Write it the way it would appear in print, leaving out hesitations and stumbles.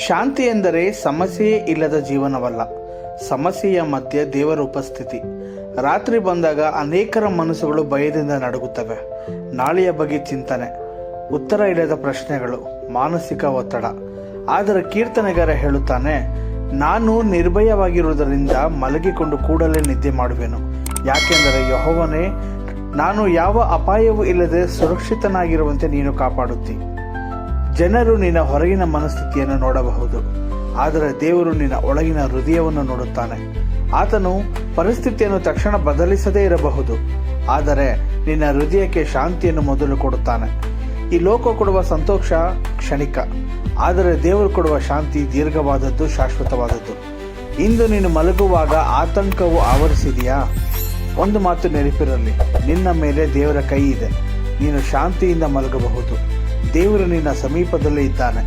ಶಾಂತಿ ಎಂದರೆ ಸಮಸ್ಯೆಯೇ ಇಲ್ಲದ ಜೀವನವಲ್ಲ, ಸಮಸ್ಯೆಯ ಮಧ್ಯೆ ದೇವರ ಉಪಸ್ಥಿತಿ. ರಾತ್ರಿ ಬಂದಾಗ ಅನೇಕರ ಮನಸ್ಸುಗಳು ಭಯದಿಂದ ನಡುಗುತ್ತವೆ. ನಾಳೆಯ ಬಗ್ಗೆ ಚಿಂತನೆ, ಉತ್ತರ ಇಲ್ಲದ ಪ್ರಶ್ನೆಗಳು, ಮಾನಸಿಕ ಒತ್ತಡ. ಆದರೆ ಕೀರ್ತನೆಗಾರ ಹೇಳುತ್ತಾನೆ, ನಾನು ನಿರ್ಭಯವಾಗಿರುವುದರಿಂದ ಮಲಗಿಕೊಂಡು ಕೂಡಲೇ ನಿದ್ದೆ ಮಾಡುವೆನು. ಯಾಕೆಂದರೆ ಯೆಹೋವನೇ, ನಾನು ಯಾವ ಅಪಾಯವೂ ಇಲ್ಲದೆ ಸುರಕ್ಷಿತನಾಗಿರುವಂತೆ ನೀನು ಕಾಪಾಡುತ್ತಿ. ಜನರು ನಿನ್ನ ಹೊರಗಿನ ಮನಸ್ಥಿತಿಯನ್ನು ನೋಡಬಹುದು, ಆದರೆ ದೇವರು ನಿನ್ನ ಒಳಗಿನ ಹೃದಯವನ್ನು ನೋಡುತ್ತಾನೆ. ಆತನು ಪರಿಸ್ಥಿತಿಯನ್ನು ತಕ್ಷಣ ಬದಲಿಸದೇ ಇರಬಹುದು, ಆದರೆ ನಿನ್ನ ಹೃದಯಕ್ಕೆ ಶಾಂತಿಯನ್ನು ಮೊದಲು ಕೊಡುತ್ತಾನೆ. ಈ ಲೋಕ ಕೊಡುವ ಸಂತೋಷ ಕ್ಷಣಿಕ, ಆದರೆ ದೇವರು ಕೊಡುವ ಶಾಂತಿ ದೀರ್ಘವಾದದ್ದು, ಶಾಶ್ವತವಾದದ್ದು. ಇಂದು ನೀನು ಮಲಗುವಾಗ ಆತಂಕವು ಆವರಿಸಿದೆಯಾ? ಒಂದು ಮಾತು ನೆನಪಿರಲಿ, ನಿನ್ನ ಮೇಲೆ ದೇವರ ಕೈ ಇದೆ. ನೀನು ಶಾಂತಿಯಿಂದ ಮಲಗಬಹುದು. ದೇವರು ನಿನ್ನ ಸಮೀಪದಲ್ಲೇ ಇದ್ದಾನೆ.